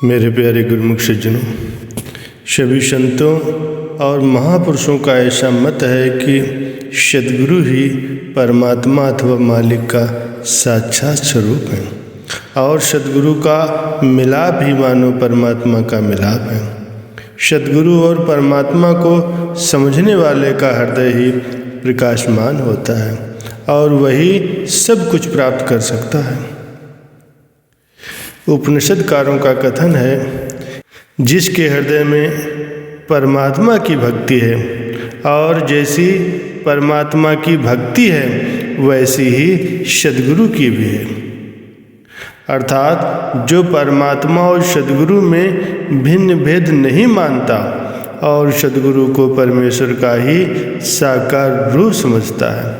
मेरे प्यारे गुरुमुख सज्जनों, सभी संतों और महापुरुषों का ऐसा मत है कि सद्गुरु ही परमात्मा अथवा मालिक का साक्षात स्वरूप है और सद्गुरु का मिलाप ही मानो परमात्मा का मिलाप है। सद्गुरु और परमात्मा को समझने वाले का हृदय ही प्रकाशमान होता है और वही सब कुछ प्राप्त कर सकता है। उपनिषदकारों का कथन है, जिसके हृदय में परमात्मा की भक्ति है और जैसी परमात्मा की भक्ति है वैसी ही सद्गुरु की भी है। अर्थात जो परमात्मा और सद्गुरु में भिन्न भेद नहीं मानता और सद्गुरु को परमेश्वर का ही साकार रूप समझता है,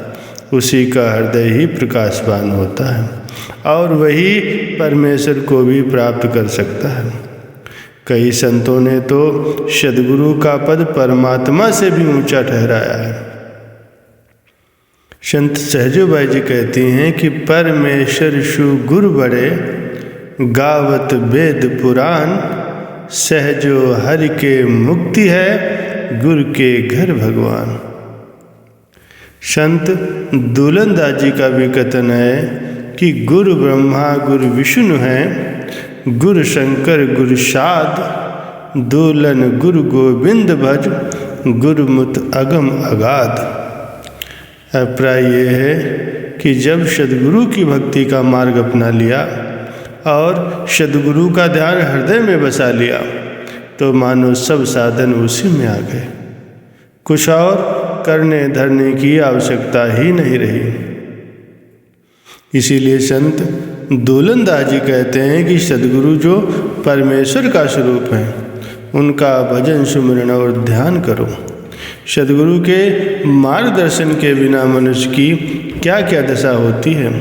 उसी का हृदय ही प्रकाशवान होता है और वही परमेश्वर को भी प्राप्त कर सकता है। कई संतों ने तो सद्गुरु का पद परमात्मा से भी ऊंचा ठहराया है। संत सहजोबाई जी कहती हैं कि परमेश्वर शु गुरु बड़े, गावत वेद पुराण, सहजो हरि के मुक्ति है, गुरु के घर भगवान। संत दूलनदास जी का भी कथन है कि गुरु ब्रह्मा गुरु विष्णु हैं, गुरु शंकर गुरु साध, दूलन गुरु गोविंद भज, गुरुमुत अगम अगाध। अभिप्राय ये है कि जब सद्गुरु की भक्ति का मार्ग अपना लिया और सद्गुरु का ध्यान हृदय में बसा लिया तो मानो सब साधन उसी में आ गए, कुछ और करने धरने की आवश्यकता ही नहीं रही। इसीलिए संत दूलनदास जी कहते हैं कि सद्गुरु जो परमेश्वर का स्वरूप है, उनका भजन सुमिरन और ध्यान करो। सद्गुरु के मार्गदर्शन के बिना मनुष्य की क्या क्या दशा होती है,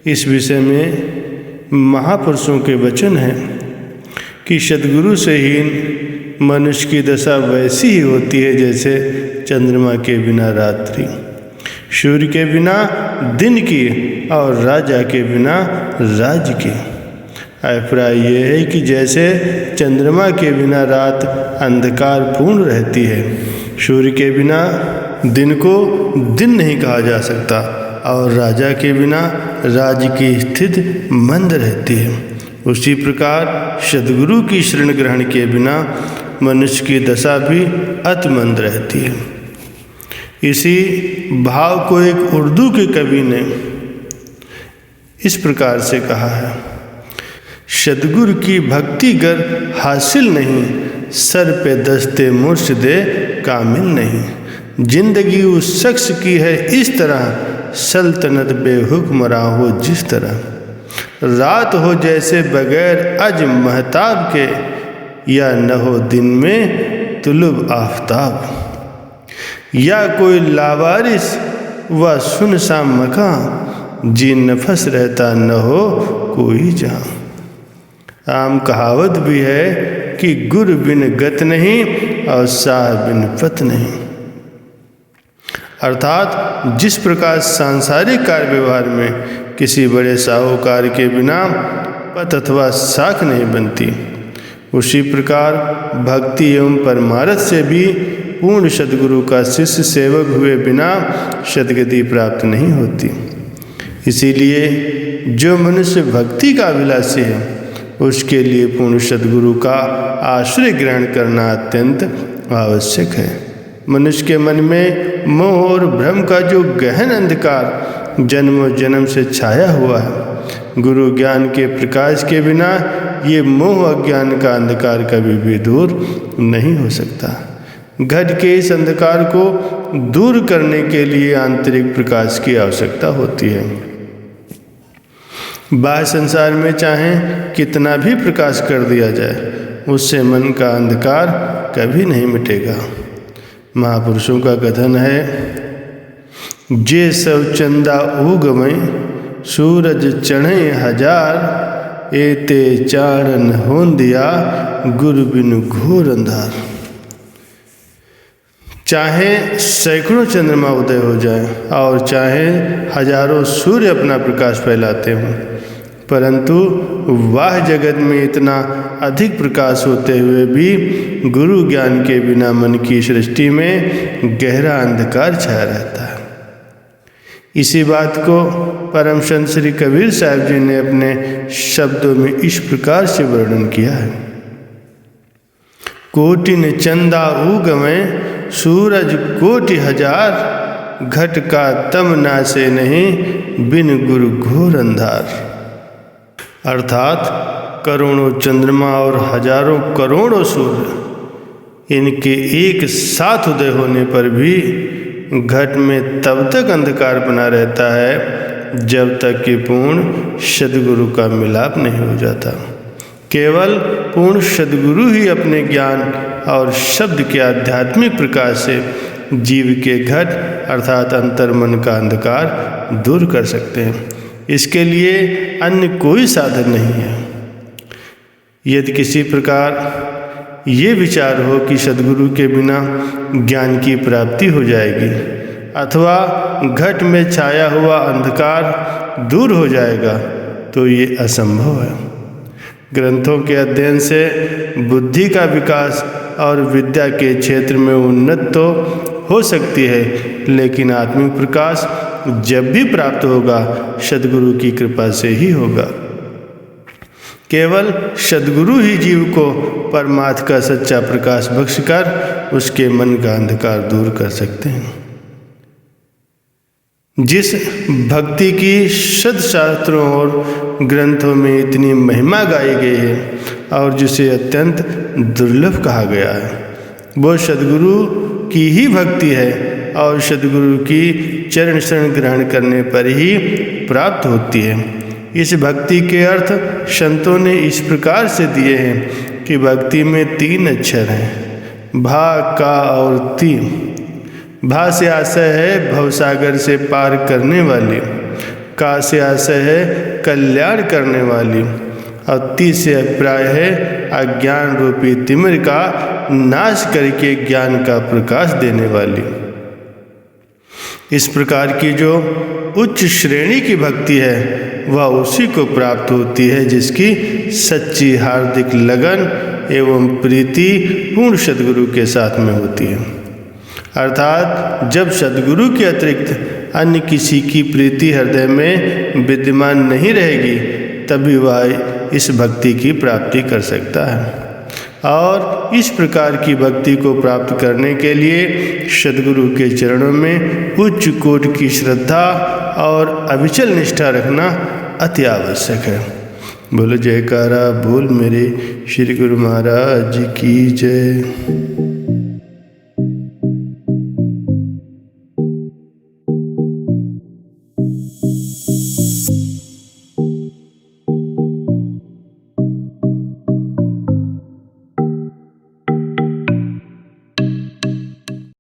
इस विषय में महापुरुषों के वचन हैं कि सद्गुरु से ही मनुष्य की दशा वैसी ही होती है जैसे चंद्रमा के बिना रात्रि, सूर्य के बिना दिन की और राजा के बिना राज्य की। अभिप्राय ये है कि जैसे चंद्रमा के बिना रात अंधकार पूर्ण रहती है, सूर्य के बिना दिन को दिन नहीं कहा जा सकता और राजा के बिना राज्य की स्थिति मंद रहती है, उसी प्रकार सद्गुरु की शरण ग्रहण के बिना मनुष्य की दशा भी अति मंद रहती है। इसी भाव को एक उर्दू के कवि ने इस प्रकार से कहा है, सद्गुरु की भक्ति गर हासिल नहीं, सर पे दस्ते मुर्शिदे कामिल नहीं। जिंदगी उस शख्स की है इस तरह, सल्तनत बेहुक्मरां हो जिस तरह। रात हो जैसे बगैर अज महताब के, या न हो दिन में तुलुब आफ्ताब। या कोई लावारिस व सुनसा मकान, जी नफस रहता न हो कोई जहाँ। आम कहावत भी है कि गुरु बिन गत नहीं और साह बिन पत नहीं। अर्थात जिस प्रकार सांसारिक कार्य व्यवहार में किसी बड़े साहूकार के बिना पत अथवा साख नहीं बनती, उसी प्रकार भक्ति एवं परमार्थ से भी पूर्ण सद्गुरु का शिष्य सेवक हुए बिना सद्गति प्राप्त नहीं होती। इसीलिए जो मनुष्य भक्ति का अभिलाषी है, उसके लिए पूर्ण सद्गुरु का आश्रय ग्रहण करना अत्यंत आवश्यक है। मनुष्य के मन में मोह और भ्रम का जो गहन अंधकार जन्मों जन्म से छाया हुआ है, गुरु ज्ञान के प्रकाश के बिना ये मोह अज्ञान का अंधकार कभी भी दूर नहीं हो सकता। घट के इस अंधकार को दूर करने के लिए आंतरिक प्रकाश की आवश्यकता होती है। बाह्य संसार में चाहे कितना भी प्रकाश कर दिया जाए, उससे मन का अंधकार कभी नहीं मिटेगा। महापुरुषों का कथन है, जे सब चंदा उगमय, सूरज चढ़े हजार, एते चाणन होन दिया, गुरु बिनु घोर अंधार। चाहे सैकड़ों चंद्रमा उदय हो जाए और चाहे हजारों सूर्य अपना प्रकाश फैलाते हों, परंतु वाह जगत में इतना अधिक प्रकाश होते हुए भी गुरु ज्ञान के बिना मन की सृष्टि में गहरा अंधकार छाया रहता है। इसी बात को परम संत श्री कबीर साहब जी ने अपने शब्दों में इस प्रकार से वर्णन किया है। कोटिन चंदा उगमें सूरज कोटि हजार, घट का तम नासे नहीं बिन गुरु घोर अंधार। अर्थात करोड़ों चंद्रमा और हजारों करोड़ों सूर्य, इनके एक साथ उदय होने पर भी घट में तब तक अंधकार बना रहता है जब तक कि पूर्ण सद्गुरु का मिलाप नहीं हो जाता। केवल पूर्ण सद्गुरु ही अपने ज्ञान और शब्द के आध्यात्मिक प्रकाश से जीव के घट अर्थात अंतर्मन का अंधकार दूर कर सकते हैं। इसके लिए अन्य कोई साधन नहीं है। यदि किसी प्रकार ये विचार हो कि सद्गुरु के बिना ज्ञान की प्राप्ति हो जाएगी अथवा घट में छाया हुआ अंधकार दूर हो जाएगा, तो ये असंभव है। ग्रंथों के अध्ययन से बुद्धि का विकास और विद्या के क्षेत्र में उन्नति तो हो सकती है, लेकिन आत्मिक प्रकाश जब भी प्राप्त होगा सद्गुरु की कृपा से ही होगा। केवल सद्गुरु ही जीव को परमात्मा का सच्चा प्रकाश बख्शकर उसके मन का अंधकार दूर कर सकते हैं। जिस भक्ति की सदशास्त्रों और ग्रंथों में इतनी महिमा गाई गई है और जिसे अत्यंत दुर्लभ कहा गया है, वो सद्गुरु की ही भक्ति है और सद्गुरु की चरण शरण ग्रहण करने पर ही प्राप्त होती है। इस भक्ति के अर्थ संतों ने इस प्रकार से दिए हैं कि भक्ति में 3 अक्षर हैं, भा, का और ती। भा से आशय है भवसागर से पार करने वाली, का से आशय है कल्याण करने वाली और ती से अभिप्राय है अज्ञान रूपी तिमिर का नाश करके ज्ञान का प्रकाश देने वाली। इस प्रकार की जो उच्च श्रेणी की भक्ति है वह उसी को प्राप्त होती है जिसकी सच्ची हार्दिक लगन एवं प्रीति पूर्ण सद्गुरु के साथ में होती है। अर्थात जब सद्गुरु के अतिरिक्त अन्य किसी की प्रीति हृदय में विद्यमान नहीं रहेगी तभी वह इस भक्ति की प्राप्ति कर सकता है। और इस प्रकार की भक्ति को प्राप्त करने के लिए सद्गुरु के चरणों में उच्च कोटि की श्रद्धा और अविचल निष्ठा रखना अति आवश्यक है। बोलो जयकारा बोल मेरे श्री गुरु महाराज की जय।